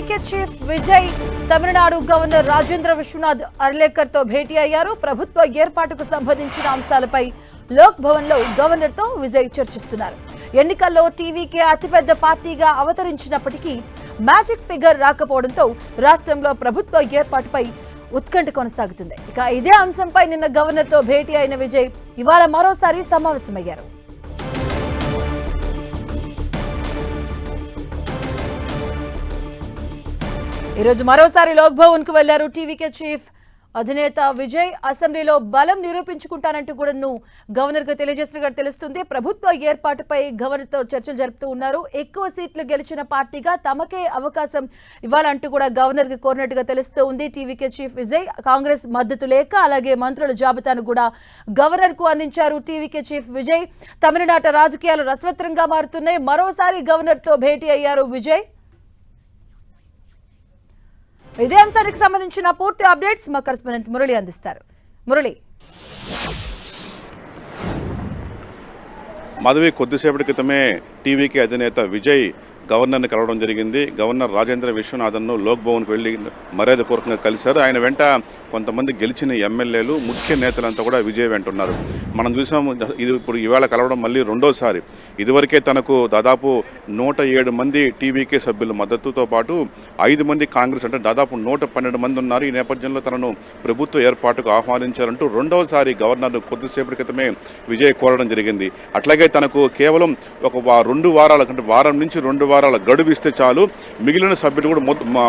TVK chief Vijay Tamil Nadu governor Rajendra Vishwanath అర్లేకర్తో భేటీ అయ్యారు. ప్రభుత్వ ఏర్పాటుకు సంబంధించిన అంశాలపై లోక్ భవన్లో గవర్నర్తో విజయ్ చర్చిస్తున్నారు. ఎన్నికల్లో టీవీకే అతిపెద్ద పార్టీగా అవతరించినప్పటికీ మ్యాజిక్ ఫిగర్ రాకపోవడంతో రాష్ట్రంలో ప్రభుత్వ ఏర్పాటుపై ఉత్కంఠ కొనసాగుతుంది. ఇక ఇదే అంశంపై నిన్న గవర్నర్తో భేటీ అయిన విజయ్ ఇవాళ మరోసారి సమావేశమయ్యారు. ఈరోజు మరోసారి లోక్ భవన్ కు వెళ్లారు టీవీకే చీఫ్ అధినేత విజయ్. అసెంబ్లీలో బలం నిరూపించుకుంటానంటూ కూడా గవర్నర్ కు తెలియజేసినట్టు తెలుస్తుంది. ప్రభుత్వ ఏర్పాటుపై గవర్నర్ తో చర్చలు జరుపుతూ ఉన్నారు. ఎక్కువ సీట్లు గెలిచిన పార్టీగా తమకే అవకాశం ఇవ్వాలంటూ కూడా గవర్నర్ కి కోరినట్టుగా తెలుస్తూ ఉంది. టీవీకే చీఫ్ విజయ్ కాంగ్రెస్ మద్దతు లేక అలాగే మంత్రుల జాబితాను కూడా గవర్నర్ కు అందించారు. టీవీకే చీఫ్ విజయ్ తమిళనాట రాజకీయాలు రసవత్తరంగా మారుతున్నాయి. మరోసారి గవర్నర్ తో భేటీ అయ్యారు విజయ్. ఇదే అంశానికి సంబంధించిన పూర్తి అప్డేట్స్ మా కరెస్పాండెంట్ మురళి అందిస్తారు. మురళి, మాధవి, కొద్దిసేపటి క్రితమే టీవీకే అధినేత విజయ్ గవర్నర్ని కలవడం జరిగింది. గవర్నర్ రాజేంద్ర విశ్వనాథన్ను లోక్ భవన్కు వెళ్లి మర్యాదపూర్వకంగా కలిశారు. ఆయన వెంట కొంతమంది గెలిచిన ఎమ్మెల్యేలు, ముఖ్య నేతలంతా కూడా విజయ్ వెంట ఉన్నారు. మనం చూసాము, ఇది ఇప్పుడు ఈవేళ కలవడం మళ్ళీ రెండోసారి. ఇదివరకే తనకు దాదాపు 107 మంది టీవీకే సభ్యుల మద్దతుతో పాటు 5 మంది కాంగ్రెస్, అంటే దాదాపు 112 మంది ఉన్నారు. ఈ నేపథ్యంలో తనను ప్రభుత్వ ఏర్పాటుకు ఆహ్వానించారంటూ రెండోసారి గవర్నర్ను కొద్దిసేపటి క్రితమే విజయ్ కోరడం జరిగింది. అట్లాగే తనకు కేవలం ఒక 2 వారాల కంటే వారం నుంచి 2 వారాల గడువు ఇస్తే చాలు, మిగిలిన సభ్యులు కూడా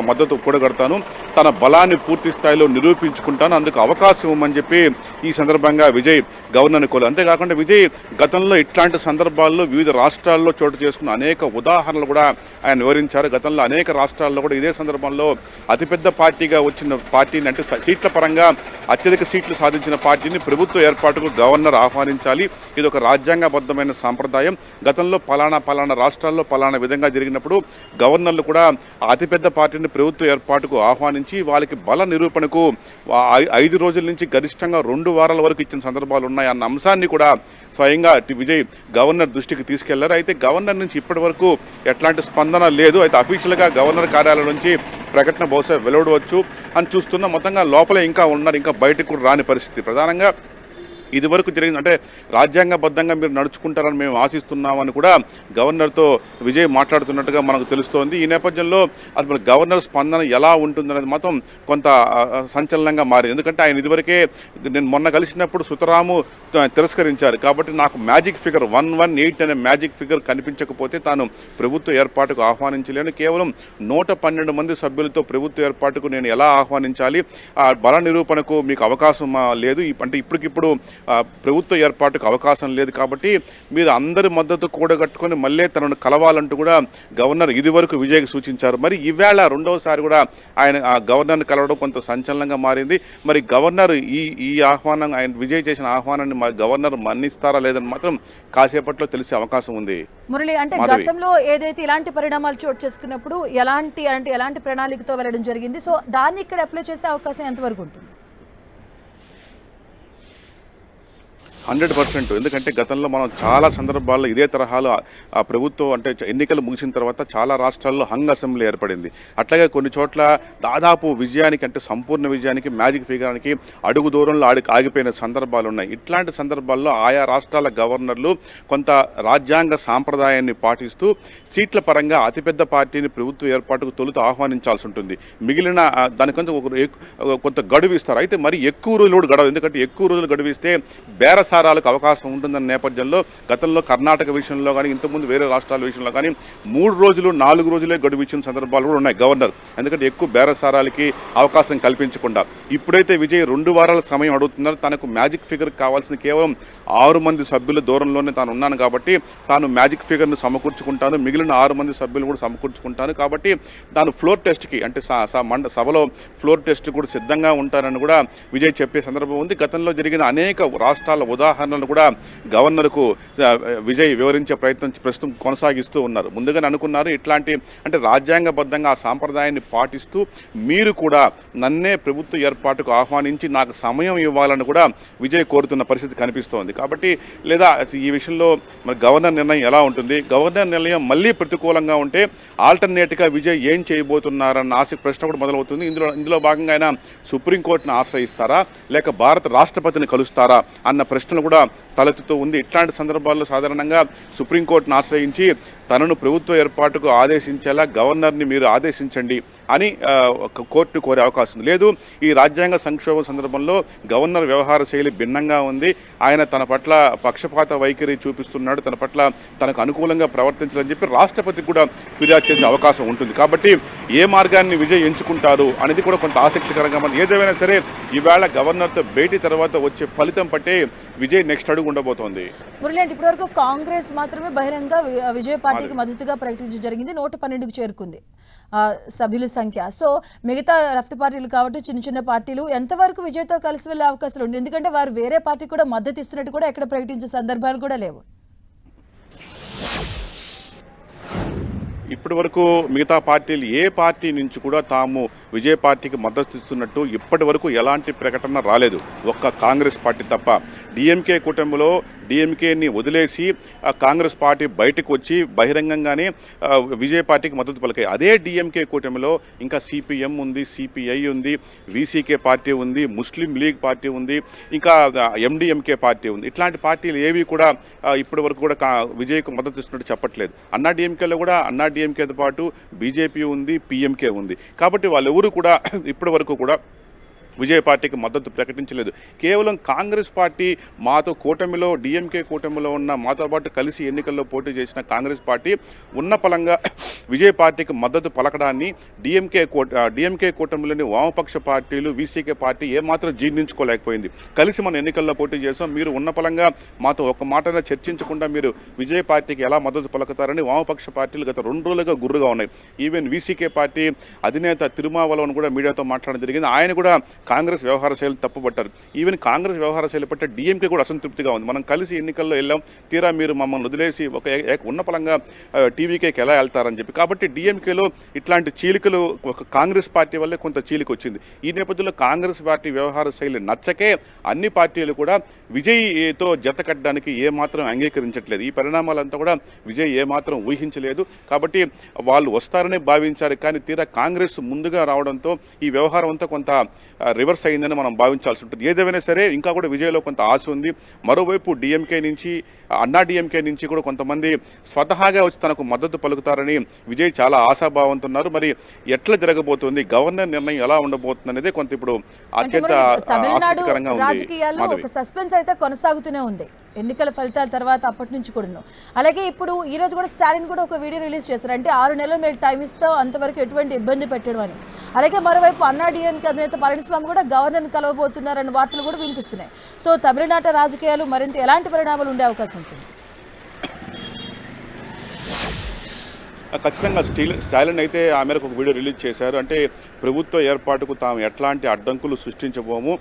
మద్దతు కూడగడతాను, తన బలాన్ని పూర్తి స్థాయిలో నిరూపించుకుంటాను, అందుకు అవకాశం ఇవ్వమని చెప్పి ఈ సందర్భంగా విజయ్ గవర్నర్ని కోరారు. అంతేకాకుండా విజయ్ గతంలో ఇట్లాంటి సందర్భాల్లో వివిధ రాష్ట్రాల్లో చోటు చేసుకున్న అనేక ఉదాహరణలు కూడా ఆయన వివరించారు. గతంలో అనేక రాష్ట్రాల్లో కూడా ఇదే సందర్భంలో అతిపెద్ద పార్టీగా వచ్చిన పార్టీని, అంటే సీట్ల పరంగా అత్యధిక సీట్లు సాధించిన పార్టీని ప్రభుత్వ ఏర్పాటుకు గవర్నర్ ఆహ్వానించాలి. ఇది ఒక రాజ్యాంగబద్ధమైన సాంప్రదాయం. గతంలో పలానా రాష్ట్రాల్లో పలానా విధంగా జరిగినప్పుడు గవర్నర్లు కూడా అతిపెద్ద పార్టీని ప్రభుత్వ ఏర్పాటుకు ఆహ్వానించి వాళ్ళకి బల నిరూపణకు 5 రోజుల నుంచి గరిష్టంగా 2 వారాల వరకు ఇచ్చిన సందర్భాలు ఉన్నాయి అన్న అంశాన్ని కూడా స్వయంగా విజయ్ గవర్నర్ దృష్టికి తీసుకెళ్లారు. అయితే గవర్నర్ నుంచి ఇప్పటి వరకు ఎట్లాంటి స్పందన లేదు. అయితే అఫీషియల్గా గవర్నర్ కార్యాలయం నుంచి ప్రకటన బహుశా వెలువడవచ్చు అని చూస్తున్నా. మొత్తంగా లోపలే ఇంకా ఉన్నారు, ఇంకా బయటకు కూడా రాని పరిస్థితి. ప్రధానంగా ఇది వరకు జరిగింది, అంటే రాజ్యాంగబద్ధంగా మీరు నడుచుకుంటారని మేము ఆశిస్తున్నామని కూడా గవర్నర్తో విజయ్ మాట్లాడుతున్నట్టుగా మనకు తెలుస్తోంది. ఈ నేపథ్యంలో అసలు గవర్నర్ స్పందన ఎలా ఉంటుందనేది మాత్రం కొంత సంచలనంగా మారింది. ఎందుకంటే ఆయన ఇదివరకే నేను మొన్న కలిసినప్పుడు సుతరాము తిరస్కరించారు. కాబట్టి నాకు మ్యాజిక్ ఫిగర్ 118 అనే మ్యాజిక్ ఫిగర్ కనిపించకపోతే తాను ప్రభుత్వ ఏర్పాటుకు ఆహ్వానించలేను, కేవలం 112 మంది సభ్యులతో ప్రభుత్వ ఏర్పాటుకు నేను ఎలా ఆహ్వానించాలి, ఆ బల నిరూపణకు మీకు అవకాశం లేదు, అంటే ఇప్పటికిప్పుడు ప్రభుత్వ ఏర్పాటుకు అవకాశం లేదు, కాబట్టి మీరు అందరి మద్దతు కూడగట్టుకుని మళ్ళీ తనను కలవాలంటూ కూడా గవర్నర్ ఇదివరకు విజయ్కి సూచించారు. మరి ఈవేళ రెండవసారి కూడా ఆయన గవర్నర్ని కలవడం కొంత సంచలనంగా మారింది. మరి గవర్నర్ ఈ ఆహ్వానం, ఆయన విజయ్ చేసిన ఆహ్వానాన్ని గవర్నర్ మన్నిస్తారా లేదని మాత్రం కాసేపట్లో తెలిసే అవకాశం ఉంది. మురళి, అంటే గతంలో ఏదైతే ఇలాంటి పరిణామాలు చోటు చేసుకున్నప్పుడు ఎలాంటి ప్రణాళికతో వెళ్ళడం జరిగింది, సో దాన్ని ఇక్కడ అప్లై చేసే అవకాశం ఎంతవరకు ఉంటుంది? 100%. ఎందుకంటే గతంలో మనం చాలా సందర్భాల్లో ఇదే తరహాలో ఆ ప్రభుత్వం, అంటే ఎన్నికలు ముగిసిన తర్వాత చాలా రాష్ట్రాల్లో హంగ్ అసెంబ్లీ ఏర్పడింది. అట్లాగే కొన్ని చోట్ల దాదాపు విజయానికి, అంటే సంపూర్ణ విజయానికి, మ్యాజిక్ ఫిగర్కి అడుగు దూరంలో ఆగిపోయిన సందర్భాలు ఉన్నాయి. ఇట్లాంటి సందర్భాల్లో ఆయా రాష్ట్రాల గవర్నర్లు కొంత రాజ్యాంగ సాంప్రదాయాన్ని పాటిస్తూ సీట్ల పరంగా అతిపెద్ద పార్టీని ప్రభుత్వ ఏర్పాటుకు తొలుత ఆహ్వానించాల్సి ఉంటుంది. మిగిలిన దానికంటే కొంత గడువు ఇస్తారు. అయితే మరి ఎక్కువ రోజులు కూడా గడవు, ఎందుకంటే ఎక్కువ రోజులు గడువు ఇస్తే బేరసారాలకు అవకాశం ఉంటుందన్న నేపథ్యంలో గతంలో కర్ణాటక విషయంలో కానీ, ఇంతకుముందు వేరే రాష్ట్రాల విషయంలో కానీ 3 రోజులు 4 రోజులే గడువు ఇచ్చిన సందర్భాలు కూడా ఉన్నాయి గవర్నర్, ఎందుకంటే ఎక్కువ బేరసారాలకి అవకాశం కల్పించకుండా. ఇప్పుడైతే విజయ్ 2 వారాల సమయం అడుగుతున్నారు. తనకు మ్యాజిక్ ఫిగర్ కావాల్సిన కేవలం 6 మంది సభ్యుల దూరంలోనే తాను ఉన్నాను, కాబట్టి తాను మ్యాజిక్ ఫిగర్ను సమకూర్చుకుంటాను, మిగిలిన 6 మంది సభ్యులు కూడా సమకూర్చుకుంటాను, కాబట్టి తాను ఫ్లోర్ టెస్ట్కి, అంటే సభలో ఫ్లోర్ టెస్ట్ కూడా సిద్ధంగా ఉంటారని కూడా విజయ్ చెప్పే సందర్భం ఉంది. గతంలో జరిగిన అనేక రాష్ట్రాల ఉదాహరణలు కూడా గవర్నర్కు విజయ్ వివరించే ప్రస్తుతం కొనసాగిస్తూ ఉన్నారు. ముందుగానే అనుకున్నారు ఇట్లాంటి అంటే రాజ్యాంగబద్ధంగా ఆ సాంప్రదాయాన్ని పాటిస్తూ మీరు కూడా నన్నే ప్రభుత్వ ఏర్పాటుకు ఆహ్వానించి నాకు సమయం ఇవ్వాలని కూడా విజయ్ కోరుతున్న పరిస్థితి కనిపిస్తోంది. కాబట్టి లేదా ఈ విషయంలో మరి గవర్నర్ నిర్ణయం ఎలా ఉంటుంది, గవర్నర్ నిర్ణయం మళ్ళీ ప్రతికూలంగా ఉంటే ఆల్టర్నేట్గా విజయ్ ఏం చేయబోతున్నారన్న ప్రశ్న కూడా మొదలవుతుంది. ఇందులో భాగంగా ఆయన సుప్రీంకోర్టును ఆశ్రయిస్తారా లేక భారత రాష్ట్రపతిని కలుస్తారా అన్న ప్రశ్నలు కూడా తలెత్తుతూ ఉంది. ఇట్లాంటి సందర్భాల్లో సాధారణంగా సుప్రీంకోర్టును ఆశ్రయించి తనను ప్రభుత్వ ఏర్పాటుకు ఆదేశించేలా గవర్నర్ని మీరు ఆదేశించండి అని కోర్టు కోరే అవకాశం లేదు. ఈ రాజ్యాంగ సంక్షోభం సందర్భంలో గవర్నర్ వ్యవహార శైలి భిన్నంగా ఉంది. ఆయన తన పట్ల పక్షపాత వైఖరి చూపిస్తున్నాడు, తన పట్ల తనకు అనుకూలంగా ప్రవర్తించాలని చెప్పి రాష్ట్రపతికి కూడా ఫిర్యాదు చేసే అవకాశం ఉంటుంది. కాబట్టి ఏ మార్గాన్ని విజయ్ ఎంచుకుంటారు అనేది కూడా కొంత ఆసక్తికరంగా ఉంది. ఏదేమైనా సరే ఈవేళ గవర్నర్తో భేటీ తర్వాత వచ్చే ఫలితం పట్టే విజయ్ నెక్స్ట్ అడుగు ఉండబోతోంది. మురళి, అంటే ఇప్పటివరకు కాంగ్రెస్ మాత్రమే బహిరంగ విజయ్ పార్టీకి మద్దతుగా ప్రకటించడం జరిగింది. 112కు చేరుకుంది సభ్యుల సంఖ్య. సో మిగతా లెఫ్ట్ పార్టీలు కాబట్టి చిన్న చిన్న పార్టీలు ఎంతవరకు విజయ్తో కలిసి వెళ్ళే అవకాశాలు ఉంది? ఎందుకంటే వారు వేరే పార్టీ కూడా మద్దతు ఇస్తున్నట్టు కూడా ఎక్కడ ప్రకటించే సందర్భాలు కూడా లేవు. ఇప్పటి వరకు మిగతా పార్టీలు ఏ పార్టీ నుంచి కూడా తాము విజయ్ పార్టీకి మద్దతు ఇస్తున్నట్టు ఇప్పటి వరకు ఎలాంటి ప్రకటన రాలేదు, ఒక్క కాంగ్రెస్ పార్టీ తప్ప. డిఎంకే కూటమిలో డిఎంకేని వదిలేసి కాంగ్రెస్ పార్టీ బయటకు వచ్చి బహిరంగంగానే విజయ్ పార్టీకి మద్దతు పలికాయి. అదే డిఎంకే కూటమిలో ఇంకా సిపిఎం ఉంది, సిపిఐ ఉంది, విసికే పార్టీ ఉంది, ముస్లిం లీగ్ పార్టీ ఉంది, ఇంకా ఎండిఎంకే పార్టీ ఉంది. ఇట్లాంటి పార్టీలు ఏవి కూడా ఇప్పటి వరకు కూడా విజయ్కు మద్దతు ఇస్తున్నట్టు చెప్పట్లేదు. అన్నా డిఎంకేలో కూడా అన్నా డిఎంకేతో పాటు బీజేపీ ఉంది, పిఎంకే ఉంది. కాబట్టి వాళ్ళెవరూ కూడా ఇప్పటి వరకు కూడా విజయ్ పార్టీకి మద్దతు ప్రకటించలేదు. కేవలం కాంగ్రెస్ పార్టీ మాతో కూటమిలో డిఎంకే కూటమిలో ఉన్న మాతో పాటు కలిసి ఎన్నికల్లో పోటీ చేసిన కాంగ్రెస్ పార్టీ ఉన్న పలంగా విజయ్ పార్టీకి మద్దతు పలకడాన్ని డిఎంకే కూటమిలోని వామపక్ష పార్టీలు వీసీకే పార్టీ ఏమాత్రం జీర్ణించుకోలేకపోయింది. కలిసి మన ఎన్నికల్లో పోటీ చేసాం, మీరు ఉన్న పలంగా మాతో ఒక మాటగా చర్చించకుండా మీరు విజయ్ పార్టీకి ఎలా మద్దతు పలుకుతారని వామపక్ష పార్టీలు గత 2 రోజులుగా గుర్రుగా ఉన్నాయి. ఈవెన్ వీసీకే పార్టీ అధినేత తిరుమావలవన్ కూడా మీడియాతో మాట్లాడడం జరిగింది. ఆయన కూడా కాంగ్రెస్ వ్యవహార శైలి తప్పుపట్టారు. ఈవెన్ కాంగ్రెస్ వ్యవహార శైలి పట్ల డిఎంకే కూడా అసంతృప్తిగా ఉంది. మనం కలిసి ఎన్నికల్లో వెళ్ళాం, తీరా మీరు మమ్మల్ని వదిలేసి ఉన్న పలంగా టీవీకేకి ఎలా వెళ్తారని చెప్పి. కాబట్టి డిఎంకేలో ఇట్లాంటి చీలికలు ఒక కాంగ్రెస్ పార్టీ వల్లే కొంత చీలిక వచ్చింది. ఈ నేపథ్యంలో కాంగ్రెస్ పార్టీ వ్యవహార శైలి నచ్చకే అన్ని పార్టీలు కూడా విజయ్తో జత కట్టడానికి ఏమాత్రం అంగీకరించట్లేదు. ఈ పరిణామాలంతా కూడా విజయ్ ఏమాత్రం ఊహించలేదు. కాబట్టి వాళ్ళు వస్తారనే భావించారు, కానీ తీరా కాంగ్రెస్ ముందుగా రావడంతో ఈ వ్యవహారం అంతా కొంత రివర్స్ అయిందని మనం భావించాల్సి ఉంటుంది. ఏదేమైనా సరే ఇంకా కూడా విజయ్లో కొంత ఆశ ఉంది. మరోవైపు డిఎంకే నుంచి అన్నా డిఎంకే నుంచి కూడా కొంతమంది స్వతహాగా వచ్చి తనకు మద్దతు పలుకుతారని విజయ్ చాలా ఆశాభావంతో ఉన్నారు. మరి ఎట్లా జరగబోతుంది, గవర్నర్ నిర్ణయం ఎలా ఉండబోతుంది అనేది కొంత ఇప్పుడు అత్యంత ఆసక్తికరంగా ఉంది. రాజకీయాల్లో ఒక సస్పెన్స్ అయితే కొనసాగుతూనే ఉంది ఎన్నికల ఫలితాల తర్వాత అప్పటి నుంచి కూడా. అలాగే ఇప్పుడు ఈ రోజు కూడా స్టాలిన్ కూడా ఒక వీడియో రిలీజ్ చేశారు. అంటే 6 నెలలు మీరు టైం ఇస్తాం, అంతవరకు ఎటువంటి ఇబ్బంది పెట్టడం అని. అలాగే మరోవైపు అన్నా డిఎంకే అధినేత పళనిస్వామి కూడా గవర్నర్ని కలవబోతున్నారన్న వార్తలు కూడా వినిపిస్తున్నాయి. సో తమిళనాట రాజకీయాలు మరింత ఎలాంటి పరిణామాలు ఉండే అవకాశం ఉంటుంది? ఖచ్చితంగా స్టాలిన్ అయితే ఆ మేరకు ఒక వీడియో రిలీజ్ చేశారు. అంటే ప్రభుత్వ ఏర్పాటుకు తాము ఎట్లాంటి అడ్డంకులు సృష్టించబోము,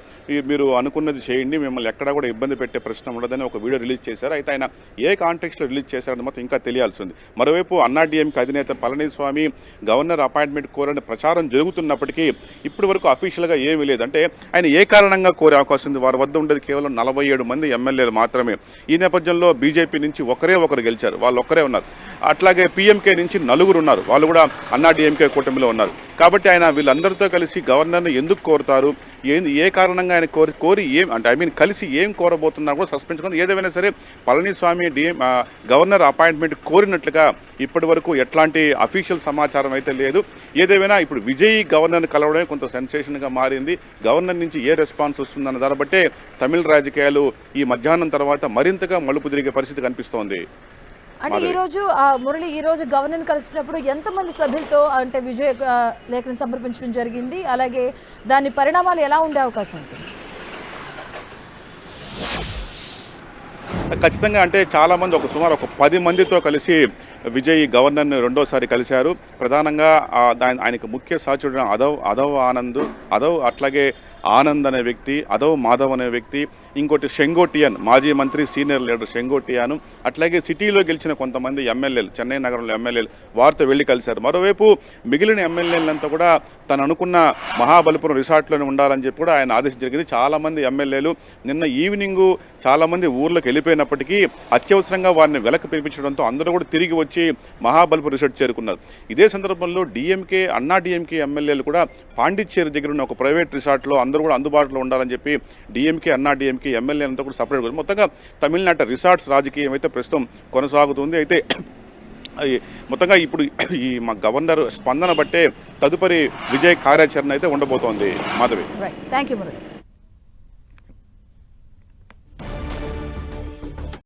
మీరు అనుకున్నది చేయండి, మిమ్మల్ని ఎక్కడా కూడా ఇబ్బంది పెట్టే ప్రశ్న ఉండదని ఒక వీడియో రిలీజ్ చేశారు. అయితే ఆయన ఏ కాంటెక్స్ట్లో రిలీజ్ చేశారని మాత్రం ఇంకా తెలియాల్సి ఉంది. మరోవైపు అన్నా డిఎంకే అధినేత పళనిస్వామి గవర్నర్ అపాయింట్మెంట్ కోరని ప్రచారం జరుగుతున్నప్పటికీ ఇప్పటి వరకు అఫీషియల్గా ఏమీ లేదు. అంటే ఆయన ఏ కారణంగా కోరే అవకాశం ఉంది? వారి వద్ద ఉండేది కేవలం 47 మంది ఎమ్మెల్యేలు మాత్రమే. ఈ నేపథ్యంలో బీజేపీ నుంచి ఒకరు గెలిచారు, వాళ్ళు ఒక్కరే ఉన్నారు. అట్లాగే పిఎంకే నుంచి 4 ఉన్నారు, వాళ్ళు కూడా అన్నా డిఎంకే కూటమిలో ఉన్నారు. కాబట్టి ఆయన వీళ్ళందరితో కలిసి గవర్నర్ని ఎందుకు కోరుతారు, ఏ కారణంగా ఆయన కోరి ఏం అంటే కలిసి ఏం కోరబోతున్నారు కూడా సస్పెన్స్ ఉంది. ఏదేమైనా సరే పళనిస్వామి గవర్నర్ అపాయింట్మెంట్ కోరినట్లుగా ఇప్పటి వరకు ఎట్లాంటి అఫీషియల్ సమాచారం అయితే లేదు. ఏదేమైనా ఇప్పుడు విజయ్ గవర్నర్ని కలవడమే కొంత సెన్సేషన్గా మారింది. గవర్నర్ నుంచి ఏ రెస్పాన్స్ వస్తుందన్న దాన్ని బట్టే తమిళ రాజకీయాలు ఈ మధ్యాహ్నం తర్వాత మరింతగా మలుపు తిరిగే పరిస్థితి కనిపిస్తోంది. అంటే మురళి ఈ రోజు గవర్నర్ కలిసినప్పుడు ఎంతమంది సభ్యులతో అంటే విజయ్ లేఖను సమర్పించడం జరిగింది, అలాగే దాని పరిణామాలు ఎలా ఉండే అవకాశం ఉంటుంది? ఖచ్చితంగా అంటే చాలామంది సుమారు 10 మందితో కలిసి విజయ్ గవర్నర్ని రెండోసారి కలిశారు. ప్రధానంగా ఆయనకు ముఖ్య సహచరుడు అదవ్ ఆనంద్, అట్లాగే ఆనంద్ అనే వ్యక్తి, అదవ్ మాధవ్ అనే వ్యక్తి, ఇంకోటి షెంగోటియన్ మాజీ మంత్రి సీనియర్ లీడర్ షెంగోటియాను, అట్లాగే సిటీలో గెలిచిన కొంతమంది ఎమ్మెల్యేలు, చెన్నై నగరంలో ఎమ్మెల్యేలు వారితో వెళ్లి కలిశారు. మరోవైపు మిగిలిన ఎమ్మెల్యేలంతా కూడా తను అనుకున్న మహాబలిపురం రిసార్ట్లోనే ఉండాలని చెప్పి కూడా ఆయన ఆదేశం జరిగింది. చాలా మంది ఎమ్మెల్యేలు నిన్న ఈవినింగ్ చాలా మంది ఊర్లోకి వెళ్ళిపోయినప్పటికీ అత్యవసరంగా వారిని వెనక్కి పిలిపించడంతో అందరూ కూడా తిరిగి వచ్చి మహాబలిపురం రిసార్ట్ చేరుకున్నారు. ఇదే సందర్భంలో అన్నా డిఎంకే ఎమ్మెల్యేలు కూడా పాండిచ్చేరి దగ్గర ఉన్న ఒక ప్రైవేట్ రిసార్ట్లో అందరూ కూడా అందుబాటులో ఉండాలని చెప్పి అన్నా డిఎంకే ఎమ్మెల్యేలంతా కూడా సపరేట్. మొత్తంగా తమిళనాట రిసార్ట్స్ రాజకీయం అయితే ప్రస్తుతం కొనసాగుతుంది. అయితే మొత్తంగా ఇప్పుడు ఈ మా గవర్నర్ స్పందన బట్టే తదుపరి విజయ్ కార్యాచరణ అయితే ఉండబోతోంది. మాధవి. Thank you Murali.